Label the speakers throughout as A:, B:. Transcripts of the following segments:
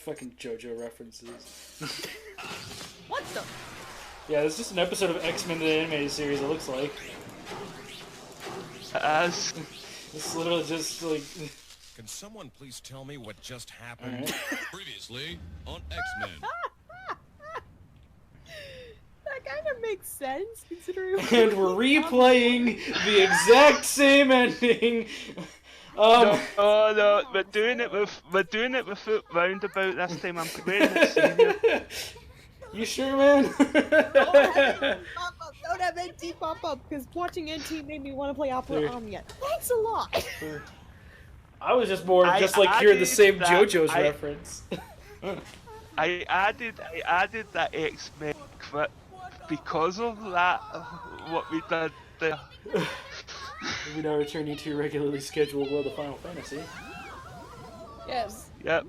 A: Fucking JoJo references.
B: What the?
A: Yeah, it's just an episode of X-Men the animated series, it looks like.
C: As
A: It's literally just like...
D: Can someone please tell me what just happened?
A: Right.
D: Previously on X-Men.
B: That kind of makes sense considering.
A: And we're replaying the exact same ending.
C: no, we're doing it with it roundabout this time. I'm playing it serious.
A: You sure, man?
B: Don't have NT pop up because watching NT made me want to play Opera Omnia. Thanks a lot.
A: I was just more hearing the same JoJo's reference.
C: I added that X-Men clip because of that. What we did there.
A: We now return you to your regularly scheduled World of Final Fantasy.
B: Yes.
C: Yep.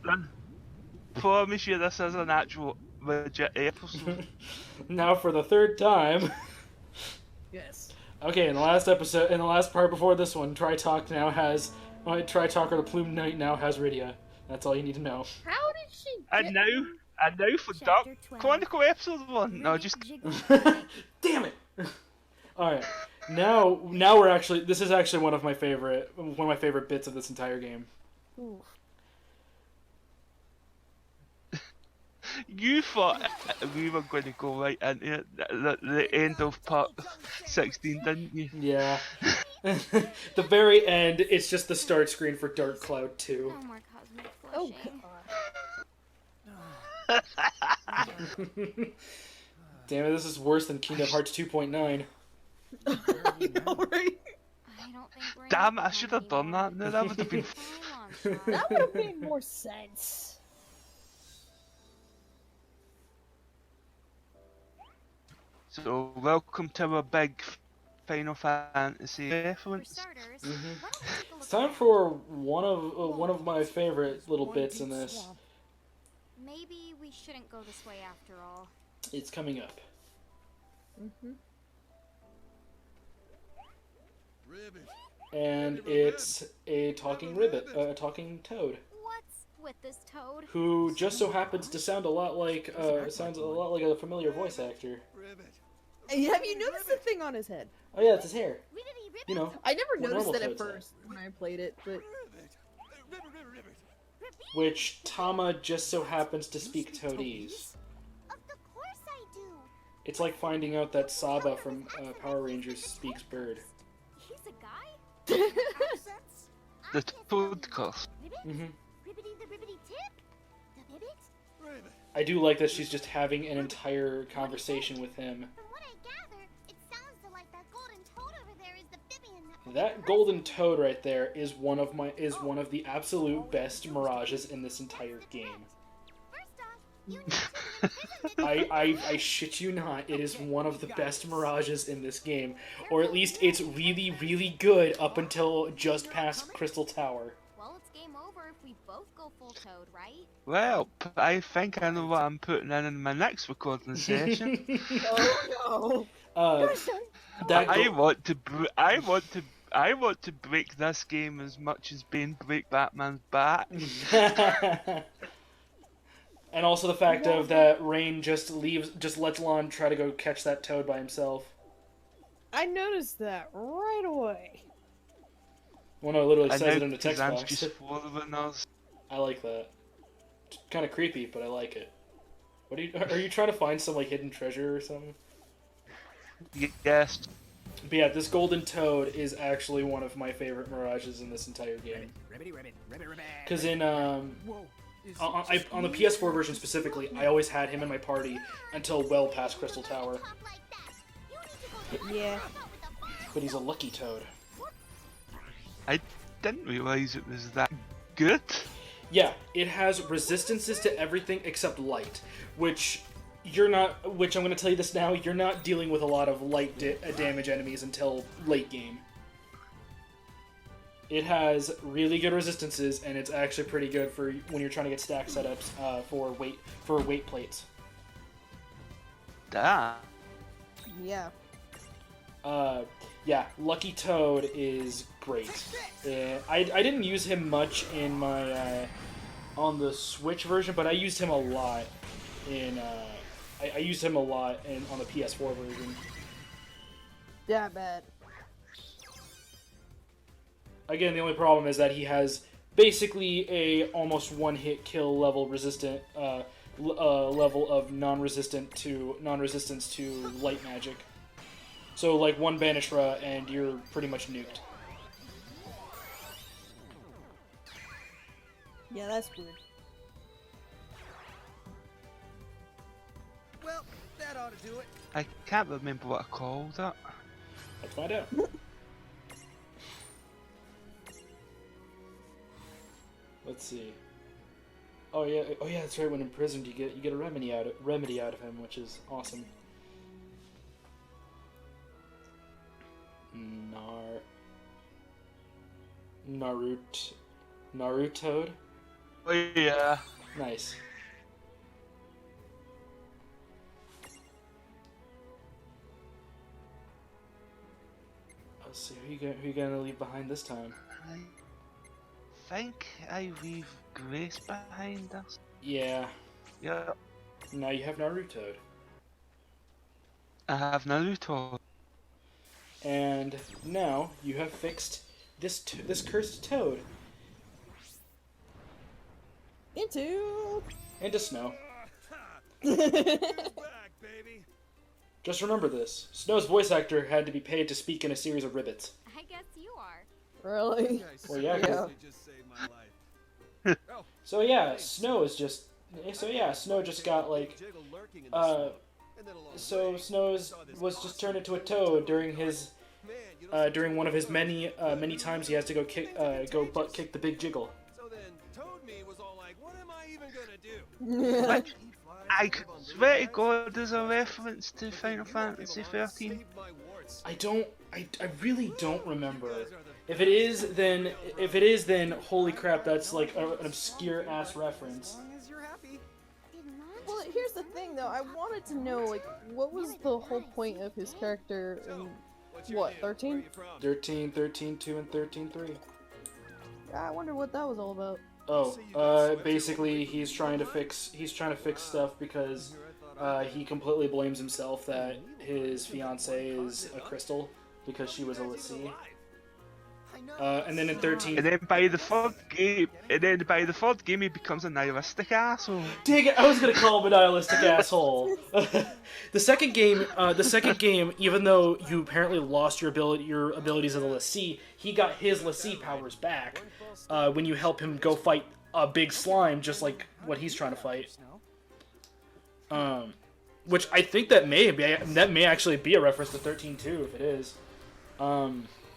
C: Promise you, this is an actual legit episode.
A: Now for the third time.
B: Yes.
A: Okay, in the last part before this one, Tritalk now has... Tritalk or the Plume Knight now has Rydia. That's all you need to know.
B: How did she get...
C: And now for Dark Chronicle episode 1. No, just...
A: Damn it! Alright. Now we're actually... This is actually one of my favorite bits of this entire game.
B: Ooh.
C: You thought we were going to go right into it, the end of part 16, didn't you?
A: Yeah. The very end, it's just the start screen for Dark Cloud 2.
E: No more cosmic
B: Oh
E: flushing.
B: god.
A: Damn it, this is worse than Kingdom Hearts 2.9.
B: I know, right?
E: I don't think we're
C: Damn it, I should have done that. No, that would have been...
B: That would have made more sense.
C: So, welcome to a big Final Fantasy
E: For
C: reference.
E: starters,
A: Mhm.
E: why don't we take a look
A: It's time
E: around?
A: for one of my favorite little bits in this.
E: Maybe we shouldn't go this way after all.
A: It's coming up.
D: Ribbit.
A: And it's a talking ribbit, a talking toad,
E: What's with this toad?
A: who just so happens to sound a lot like a familiar voice actor.
D: Ribbit.
B: Hey, have you noticed the thing on his head?
A: Oh yeah, it's his hair. You know,
B: I never
A: What
B: noticed
A: normal
B: that at
A: toads have.
B: first when I played it, but
D: Ribbit.
A: which Tama just so happens to speak Toadese.
E: Of course I do.
A: It's like finding out that Saba from Power Rangers speaks bird.
E: He's a guy?
C: The podcast.
A: hmm
E: Ribbity the ribbity tip? The bibbit?
D: Ribbit.
A: I do like that she's just having an entire conversation with him.
E: From what I gather, it sounds like that golden toad over there is the Bibian
A: That golden toad right there is one of the absolute best mirages in this entire game.
E: First off, you need to
A: I shit you not, it is one of the best mirages in this game. Or at least it's really, really good up until just past Crystal Tower.
E: Well, it's game over if we both go full toad, right?
C: Well, I think I know what I'm putting in my next recording session.
B: oh
A: That
C: I want to break this game as much as Bane break Batman's back.
A: And also the fact of that Rain just lets Lon try to go catch that toad by himself.
B: I noticed that right away.
A: Well, no, it literally
C: And
A: says
C: now
A: it in the text
C: Kazan's
A: box.
C: just following us.
A: I like that. It's kind of creepy, but I like it. What are you trying to find some like hidden treasure or something?
C: Yes.
A: But yeah, this golden toad is actually one of my favorite mirages in this entire game. Because in on the PS4 version specifically, I always had him in my party until well past Crystal Tower.
B: Yeah.
A: But he's a lucky toad.
C: I didn't realise it was that good.
A: Yeah, it has resistances to everything except light, which I'm going to tell you this now, you're not dealing with a lot of light damage enemies until late game. It has really good resistances, and it's actually pretty good for when you're trying to get stack setups for weight plates.
C: Damn.
B: Yeah.
A: Yeah, Lucky Toad is great. I didn't use him much in my on the Switch version, but I used him a lot in. I used him a lot on the PS4 version.
B: Yeah, I bet.
A: Again, the only problem is that he has basically a almost one-hit kill level resistant level of non-resistance to light magic. So like one Banishra and you're pretty much nuked.
B: Yeah, that's weird.
F: Well, that ought to do it.
C: I can't remember what I called it.
A: Let's find out. Let's see. Oh yeah, that's right. When imprisoned, you get a remedy out of him, which is awesome. Naruto.
C: Oh yeah.
A: Nice. Let's see who you gonna leave behind this time.
C: I think I leave Grace behind us.
A: Yeah.
C: Yeah.
A: Now you have Naruto.
C: I have Naruto.
A: And now you have fixed this cursed toad into Snow.
F: Back, baby.
A: Just remember this: Snow's voice actor had to be paid to speak in a series of ribbits.
E: I guess you are.
B: Really?
A: Well, yeah.
B: Yeah.
F: Just saved my life. Oh,
A: So yeah, Snow just got like
F: jiggle lurking in the snow. And then along the
A: so
F: way,
A: Snow
F: I saw this
A: was just
F: awesome
A: turned into a
F: photo
A: toad
F: of
A: during his
F: Man, you know
A: during one of his many times he has to go butt kick the big jiggle.
F: So then Toad me was all like, what am I even gonna do?
B: Yeah.
C: Which I swear to God, there's a reference to Final Fantasy 13.
A: I really don't remember. If it is, then holy crap, that's like an obscure ass reference.
E: Did Mom
B: Well, here's the thing, though. I wanted to know, like, what was the whole point of his character in, what, 13?
A: 13, 2, and 13.3.
B: I wonder what that was all about.
A: Oh, basically he's trying to fix stuff because he completely blames himself that his fiance is a crystal because she was a lassie. And then in 13,
C: And then by the third game, he becomes a nihilistic asshole.
A: dang it, I was gonna call him a nihilistic asshole. The second game, even though you apparently lost your abilities as a lassie, he got his lassie powers back when you help him go fight a big slime, just like what he's trying to fight. Which I think that may actually be a reference to 13.2 if it is.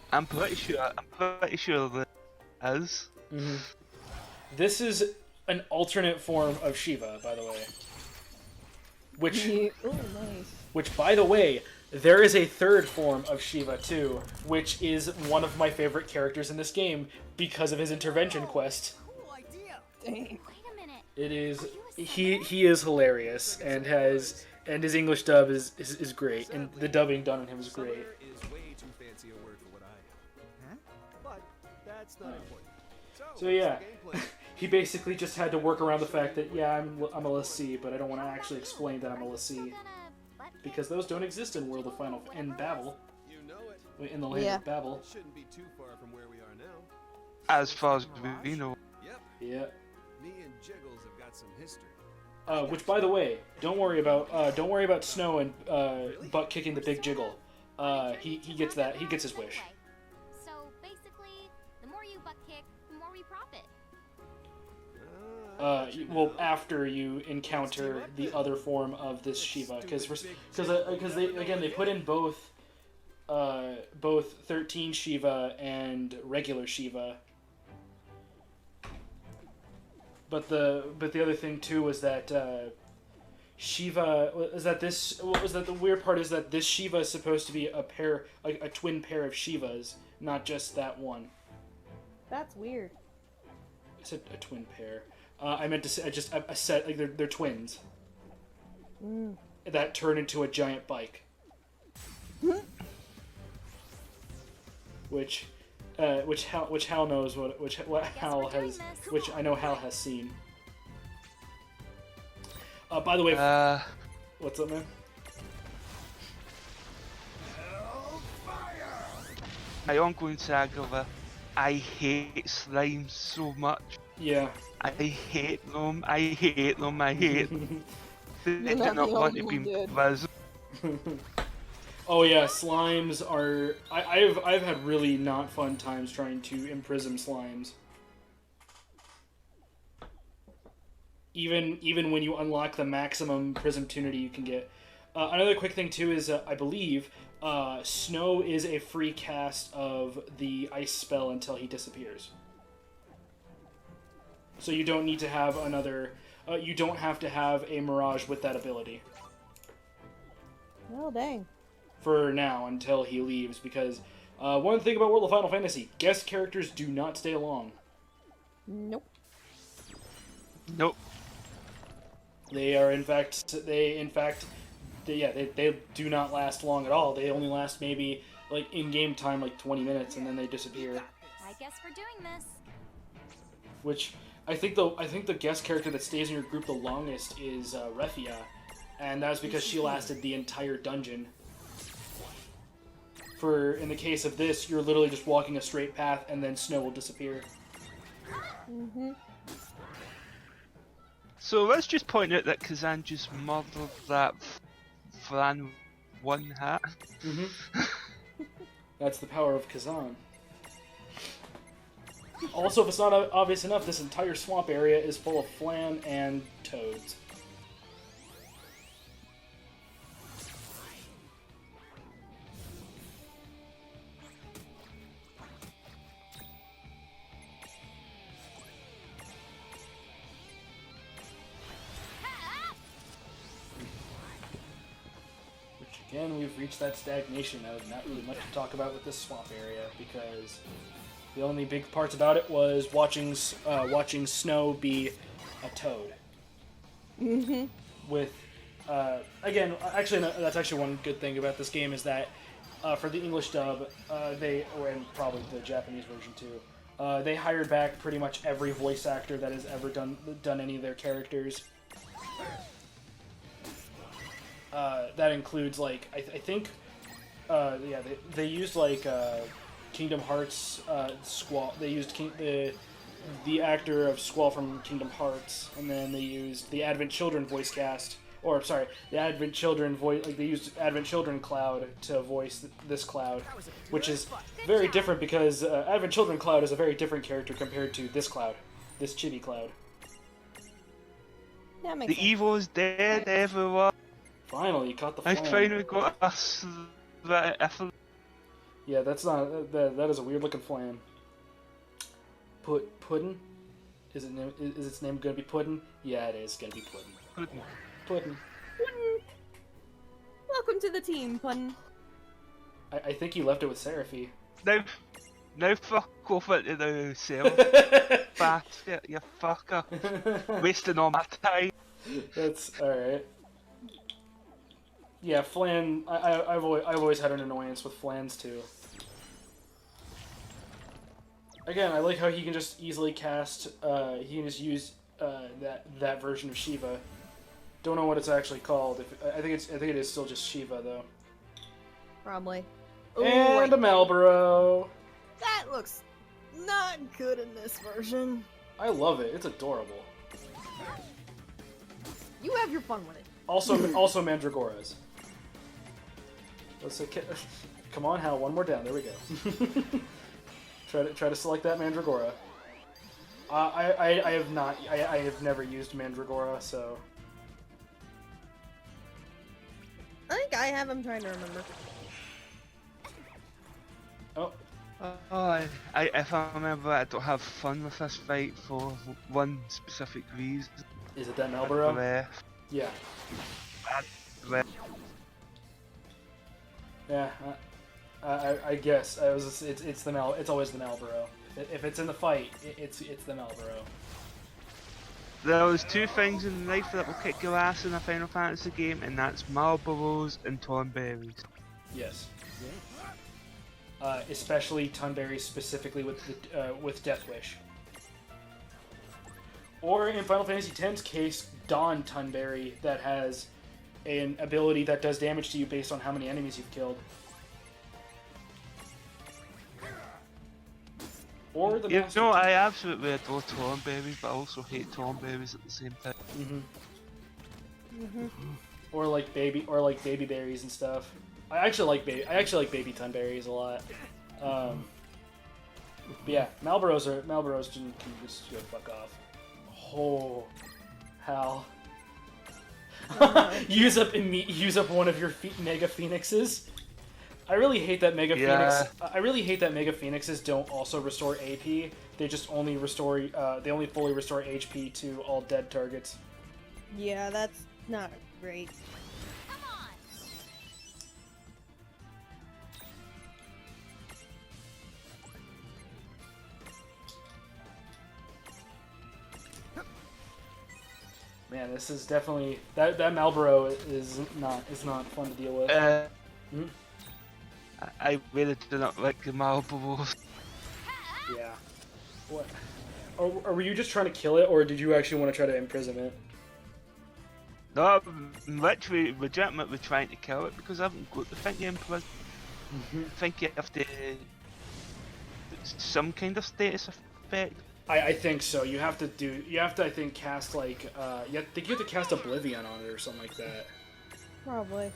C: I'm pretty sure that is.
A: Mm-hmm. This is an alternate form of Shiva, by the way.
B: Oh, nice.
A: Which, by the way, there is a third form of Shiva too, which is one of my favorite characters in this game because of his intervention quest.
B: Dang.
E: Wait a minute.
A: It is he is hilarious and his English dub is great, and the dubbing done on him is great.
F: Is way too fancy a word for what I am. But that's not important.
A: So yeah, he basically just had to work around the fact that yeah, I'm a lassie, but I don't want to actually explain that I'm a lassie because those don't exist in World of Final in Babel,
F: You know it.
A: in the land
B: Yeah.
A: of Babel.
F: Shouldn't be too far from where we are now.
C: As far as we know.
F: Yep.
A: Yeah.
F: Me and Jiggles have got some history.
A: Which, by the way, don't worry about Snow and butt kicking the big jiggle. He gets that. He gets his wish.
E: So basically, the more you butt kick, the more we profit.
A: Well, after you encounter the other form of this Shiva, because they put in both 13 Shiva and regular Shiva. But the other thing too was that Shiva the weird part is that this Shiva is supposed to be a twin pair of Shivas, not just that one.
B: That's weird.
A: It's a twin pair. I meant to say just a set, like they're twins that turn into a giant bike. Which Hal knows what Hal has, which I know Hal has seen. By the way, what's up, man?
C: My ongoing saga where I hate slimes so much.
A: Yeah.
C: I hate them. I hate them. I hate them. They
B: You're
C: do
B: not
C: not
B: the
C: want to
B: only
C: be
B: one, dude.
C: visible.
A: Oh yeah, slimes are. I've had really not fun times trying to imprison slimes. Even when you unlock the maximum prismtunity you can get. Another quick thing too is I believe Snow is a free cast of the ice spell until he disappears. So you don't need to have another. You don't have to have a Mirage with that ability.
B: Oh, dang.
A: For now, until he leaves, because one thing about World of Final Fantasy, guest characters do not stay long.
B: Nope.
C: Nope.
A: They are, in fact, they do not last long at all. They only last maybe, like, in-game time, like 20 minutes, and then they disappear.
E: I guess we're doing this.
A: Which, I think the guest character that stays in your group the longest is Refia, and that's because she lasted the entire dungeon. In the case of this, you're literally just walking a straight path, and then Snow will disappear.
B: Mm-hmm.
C: So let's just point out that Kazan just murdered that Fran one hat.
A: Mm-hmm. That's the power of Kazan. Also, if it's not obvious enough, this entire swamp area is full of flan and toads. Again, we've reached that stagnation of not really much to talk about with this swamp area, because the only big parts about it was watching Snow be a toad.
B: Mm-hmm.
A: With, again, actually, no, that's actually one good thing about this game is that for the English dub, and probably the Japanese version too, they hired back pretty much every voice actor that has ever done any of their characters. That includes, like, I think, yeah, they used, like, Kingdom Hearts, Squall. They used the actor of Squall from Kingdom Hearts, and then they used the Advent Children voice cast, or, sorry, the Advent Children voice, like, they used Advent Children Cloud to voice this Cloud, which is very different because Advent Children Cloud is a very different character compared to this Cloud, this Chibi Cloud.
B: That makes
C: The
B: sense.
C: evil is dead, everyone.
A: Finally, you caught the
C: I
A: flame.
C: finally got us that effort.
A: Yeah, that's not that is a weird looking flan. Puddin? Is its name gonna be Puddin? Yeah, it is gonna be Puddin. Puddin.
B: Puddin. Welcome to the team, Puddin.
A: I think you left it with Seraphy.
C: Now fuck off into the cell. Bastard, you fucker. Wasting all my time.
A: That's alright. Yeah, flan. I've always had an annoyance with flans too. Again, I like how he can just easily cast. He can just use that version of Shiva. Don't know what it's actually called. I think it is still just Shiva though.
B: Probably. Ooh,
A: And
B: wait.
A: a Malboro.
B: That looks not good in this version.
A: I love it. It's adorable.
B: You have your fun with it.
A: Also Mandragoras. Let's say, come on, Hal, one more down. There we go. try to select that Mandragora. I have not. I have never used Mandragora, so.
B: I think I have. I'm trying to remember.
A: Oh.
C: If I remember, I don't have fun with this fight for one specific reason.
A: Is it that Malboro?
C: Breath.
A: Yeah.
C: Breath.
A: Yeah. I guess it's always the Malboro. If it's in the fight, it's the Malboro.
C: There's two things in life that will kick your ass in a Final Fantasy game, and that's Marlboros and Thornberries.
A: Yes. Especially Tunberry, specifically with Death Wish. Or in Final Fantasy X's case, Dawn Tunberry that has an ability that does damage to you based on how many enemies you've killed. Or the Master
C: No, I absolutely adore Thornberries, but I also hate Thornberries at the same time.
A: Or like baby berries and stuff. I actually like baby Tunberries a lot. But yeah, Malboros can just go fuck off. Oh, Hal. use up one of your Mega Phoenixes. I really hate that Mega Phoenixes don't also restore AP. They just only restore. They only fully restore HP to all dead targets.
B: Yeah, that's not great.
A: Man, this is definitely that Malboro is not fun to deal with.
C: I really do not like the Malboros.
A: Yeah. What? Or were you just trying to kill it, or did you actually want to try to imprison it?
C: No, I'm literally legitimately trying to kill it because I haven't got the thing in prison. I think you have to some kind of status effect.
A: I think so. You have to I think cast like you have to cast Oblivion on it or something like that.
B: Probably.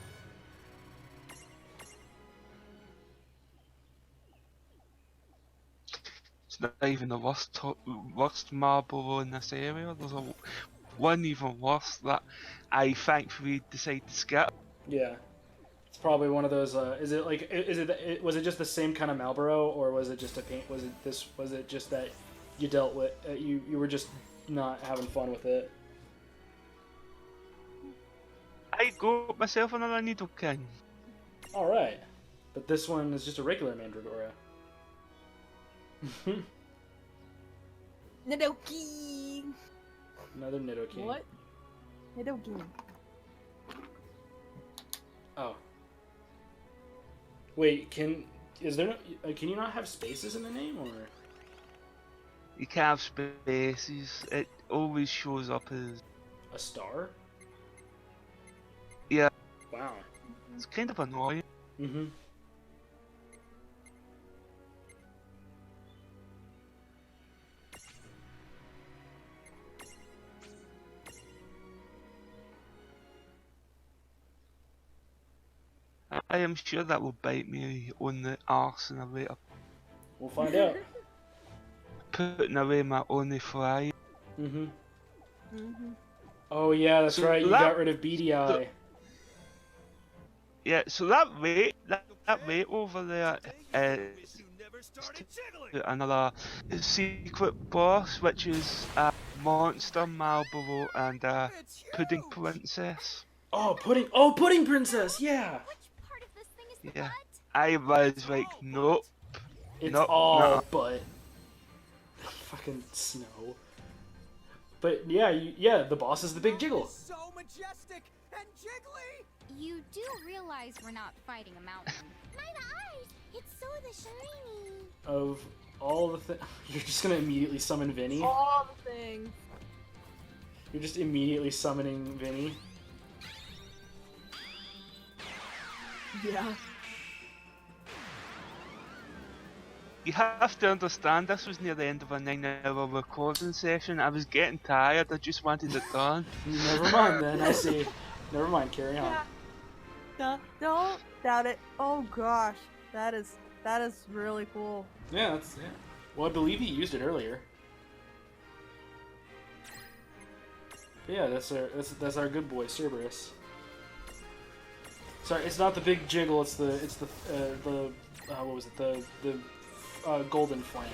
C: It's not even the worst Marlboro in this area. There's one even worse that I thankfully decided to skip.
A: Yeah, it's probably one of those. Was it just the same kind of Malboro, or was it just a paint? Was it just that you dealt with you were just not having fun with it?
C: I got myself another Needle King.
A: All right, but this one is just a regular Mandragora.
B: Nidoking!
A: Another Nidoking.
B: What? Nidoking.
A: Oh. Wait, can you not have spaces in the name, or?
C: You can't have spaces. It always shows up as
A: A star?
C: Yeah.
A: Wow.
C: It's kind of annoying.
A: Mm-hmm.
C: I am sure that will bite me on the arse in a later.
A: We'll find out.
C: Putting away my only fly.
A: Mm-hmm. Oh yeah, that's right. You got rid of Beady Eye.
C: Yeah, so that rate over there is another secret boss, which is a monster Marlboro and a pudding princess.
A: Oh, pudding princess, yeah.
E: Which part of this thing is the
C: Yeah,
E: butt?
C: I was like, nope.
A: It's
C: Nope,
A: all
C: no.
A: but fucking snow. But yeah, the boss is the big jiggle.
F: So majestic and jiggly.
E: You do realize we're not fighting a mountain. My eyes! It's so the shiny.
A: Of all the things, you're just gonna immediately summon Vinny.
B: All the things.
A: You're just immediately summoning Vinny.
B: Yeah.
C: You have to understand, this was near the end of a 9-hour recording session. I was getting tired, I just wanted it done.
A: Never mind then, I see. Never mind, carry on.
B: Don't doubt it. Oh gosh, that is really cool.
A: Yeah. Well, I believe he used it earlier. But yeah, that's our good boy Cerberus. Sorry, it's not the big jiggle. It's the what was it? The golden flan.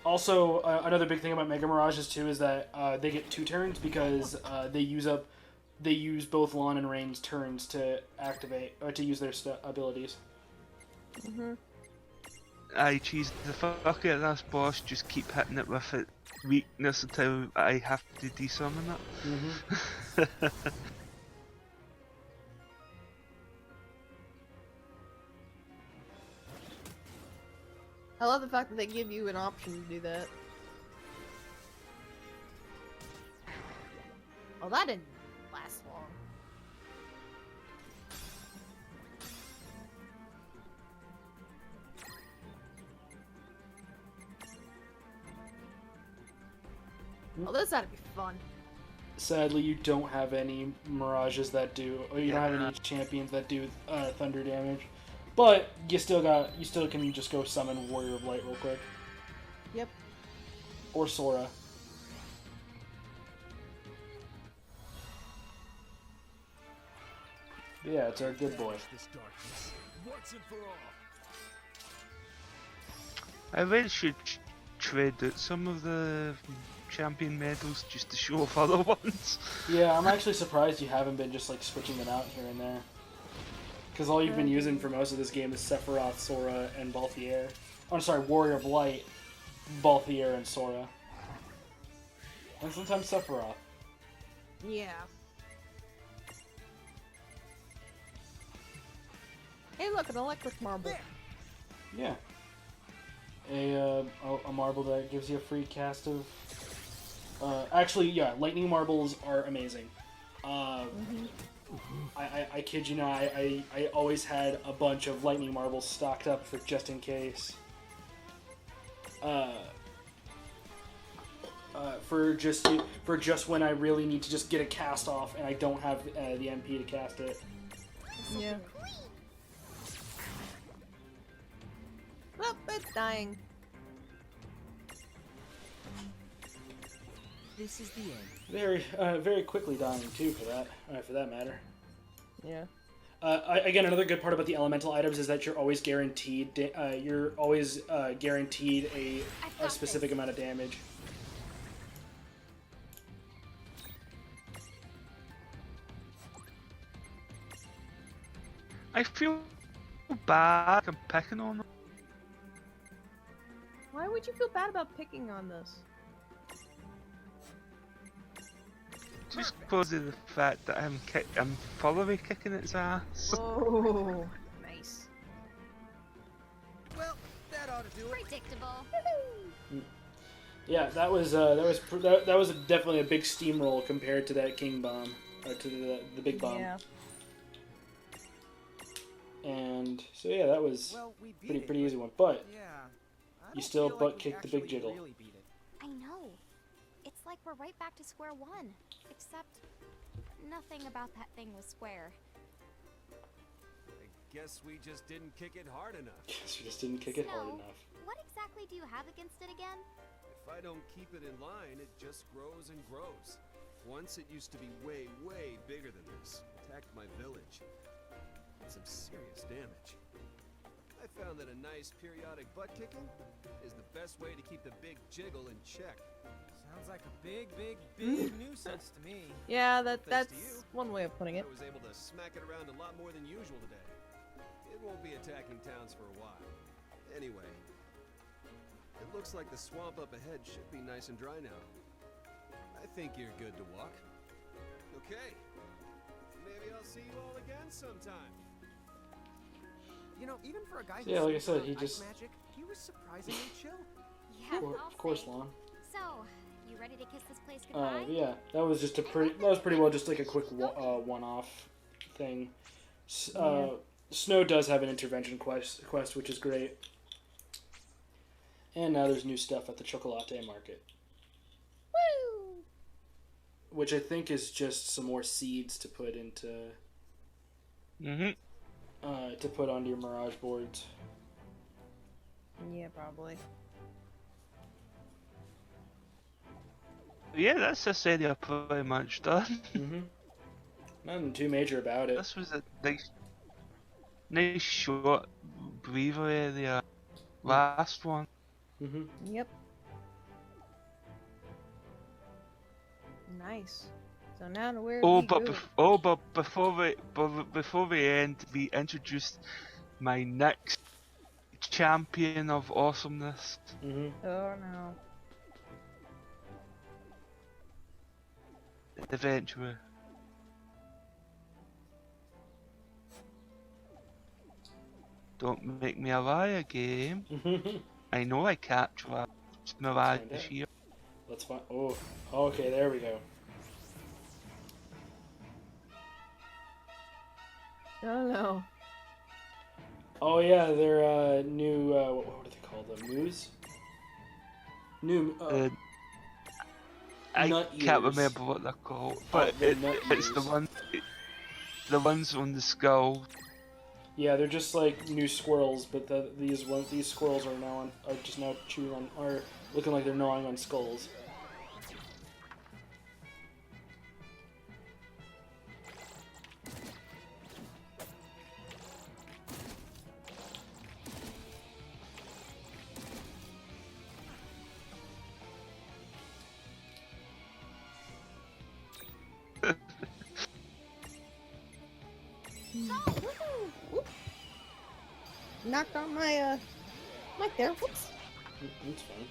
A: Also, another big thing about Mega Mirages too is that they get 2 turns because they use both Lon and Rain's turns to activate or to use their abilities.
C: I choose the fuck out of this boss, just keep hitting it with its weakness until I have to desummon it.
B: I love the fact that they give you an option to do that. Oh, that didn't last long. Oh, this ought to be fun.
A: Sadly, you don't have any Mirages that do, or you don't have any champions that do thunder damage. But you still can just go summon Warrior of Light real quick.
B: Yep.
A: Or Sora. But yeah, it's our good boy.
F: This darkness once and for all.
C: I really should trade out some of the champion medals just to show off other ones.
A: Yeah, I'm actually surprised you haven't been just like switching them out here and there. Because all you've been using for most of this game is Sephiroth, Sora, and Balthier. Oh, I'm sorry, Warrior of Light, Balthier, and Sora. And sometimes Sephiroth.
B: Yeah. Hey, look, an electric marble.
A: Yeah. A marble that gives you a free cast of... actually, yeah, lightning marbles are amazing. I kid you not, I always had a bunch of lightning marbles stocked up for just in case. For just when I really need to just get a cast off and I don't have the MP to cast it.
B: Yeah. Oh, it's dying.
F: This is the end.
A: Very quickly dying too, for that matter.
B: Yeah.
A: Again, another good part about the elemental items is that you're always guaranteed. Guaranteed a specific amount of damage.
C: I feel bad I'm picking on them.
B: Why would you feel bad about picking on this?
C: Just because of the fact that I'm thoroughly kicking its ass.
B: Oh, nice.
F: Well, that ought to do it.
E: Predictable.
A: Yeah, that was definitely a big steamroll compared to that King Bomb, or to the Big Bomb.
B: Yeah.
A: And so yeah, that was
F: Well, we beat
A: pretty
F: it,
A: easy one. But
F: Yeah. I
A: you
F: don't
A: still
F: feel
A: butt
F: like we
A: kicked the big
F: actually
A: jiggle.
F: really beat it.
E: I know. It's like we're right back to square one. Except nothing about that thing was square.
F: I guess we just didn't kick it hard enough.
A: Guess you just didn't kick it hard
E: Snow,
A: enough.
E: what exactly do you have against it again?
F: If I don't keep it in line, it just grows and grows. Once it used to be way, way bigger than this. Attacked my village. Did some serious damage. I found that a nice periodic butt kicking is the best way to keep the big jiggle in check.
G: Sounds like a big nuisance to me.
B: Yeah,
F: Thanks to
B: that's
F: you,
B: one way of putting it.
F: I was able to smack it around a lot more than usual today. It won't be attacking towns for a while. Anyway, it looks like the swamp up ahead should be nice and dry now. I think you're good to walk. Okay. Maybe I'll see you all again sometime.
G: You know, even for a guy who
A: Yeah, like I
G: spoke
A: said, he
G: ice
A: just-
G: magic, he was surprisingly chill.
E: Yeah, I'll
A: Of course,
E: say.
A: Lon.
E: So, you ready to kiss this place goodbye?
A: Yeah, that was just pretty well just like a quick one-off thing. Snow does have an intervention quest, which is great. And now there's new stuff at the Chocolate Market.
B: Woo!
A: Which I think is just some more seeds to put into... to put onto your Mirage boards.
B: Yeah, probably.
C: Yeah, that's this area pretty much done.
A: Nothing too major about it.
C: This was a nice short breather area. Last one.
B: Yep. Nice. So now to where we go.
C: But before we end, we introduced my next champion of awesomeness.
B: Oh no.
C: The Adventurer. Don't make me a liar, game. I know I capture Mirage
A: Find out.
C: here.
A: Let's find... Oh, okay, there we go.
B: I don't know.
A: Oh yeah, they're new. What do they call them? News. New.
C: I
A: Nut
C: can't
A: ears.
C: remember what they're called, but
A: they're nut
C: it's the
A: ears.
C: ones on the skull.
A: Yeah, they're just like new squirrels, but these squirrels are just now chewing on, are looking like they're gnawing on skulls.
B: Woohoo! Knocked on my mic there. Whoops.
A: That's fine.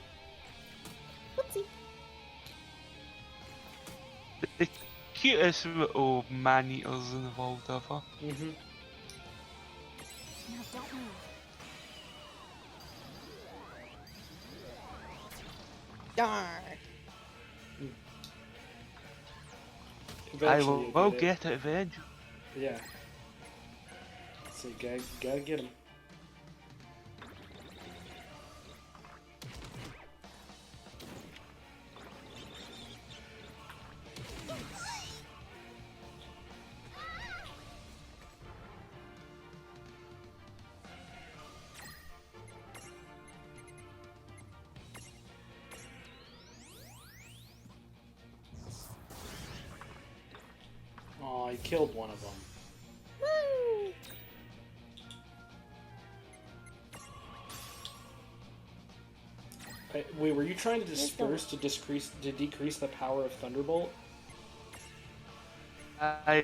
B: Whoopsie.
C: The cutest little man-eaters in the world ever.
A: Mm-hmm.
E: Now don't move.
B: Darn.
C: I
A: Eventually
C: will
A: you'll
C: get it eventually.
A: Yeah. So gotta get him. Oh, I killed one of them.
B: Woo!
A: Wait, were you trying to disperse to decrease the power of Thunderbolt?
C: I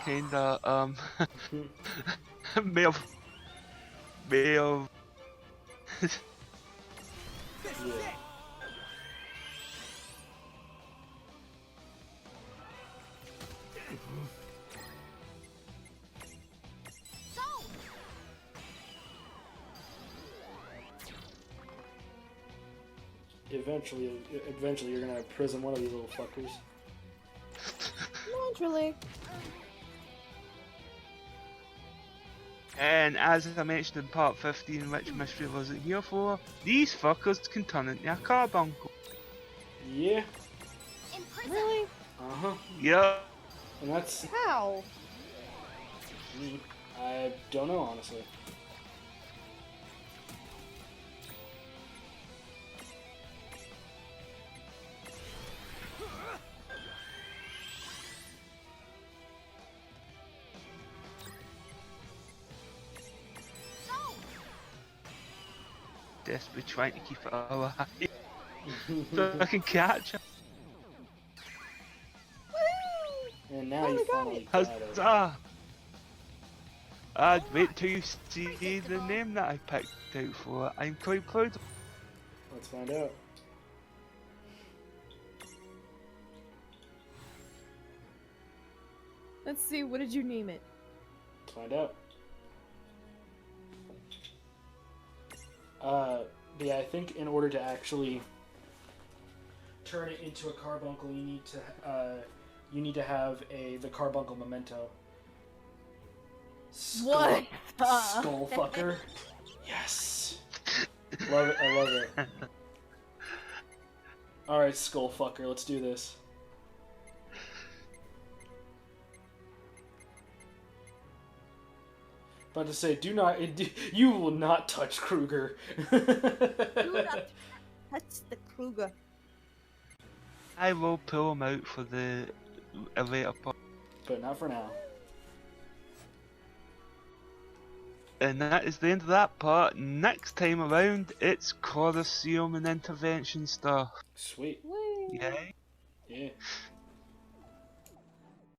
C: kinda may have
A: Yeah. Eventually, you're gonna prison one of these little fuckers.
B: Naturally.
C: And as I mentioned in part 15, which mystery was it here for? These fuckers can turn into a carbuncle.
A: Yeah.
E: In prison.
B: Really?
A: Uh-huh.
C: Yeah.
A: And that's...
B: How?
A: I don't know, honestly.
C: Desperately trying to keep it alive. So I can catch it.
A: And now
B: Oh,
A: you
B: we got
A: finally got it.
C: Huzzah! I'd wait till you see the name that I picked out for it. I'm quite proud of.
A: Let's find out.
B: Let's see, what did you name it?
A: Let's find out. Yeah, I think in order to actually turn it into a carbuncle, you need to have the carbuncle memento.
B: What?
A: Skull fucker. Yes. Love it. I love it. All right, skull fucker. Let's do this. About to say, you will not touch Kruger.
B: Do not touch the Kruger.
C: I will pull him out for the later part.
A: But not for now.
C: And that is the end of that part. Next time around, it's Colosseum and intervention stuff.
A: Sweet.
B: Whee!
C: Yay.
A: Yeah.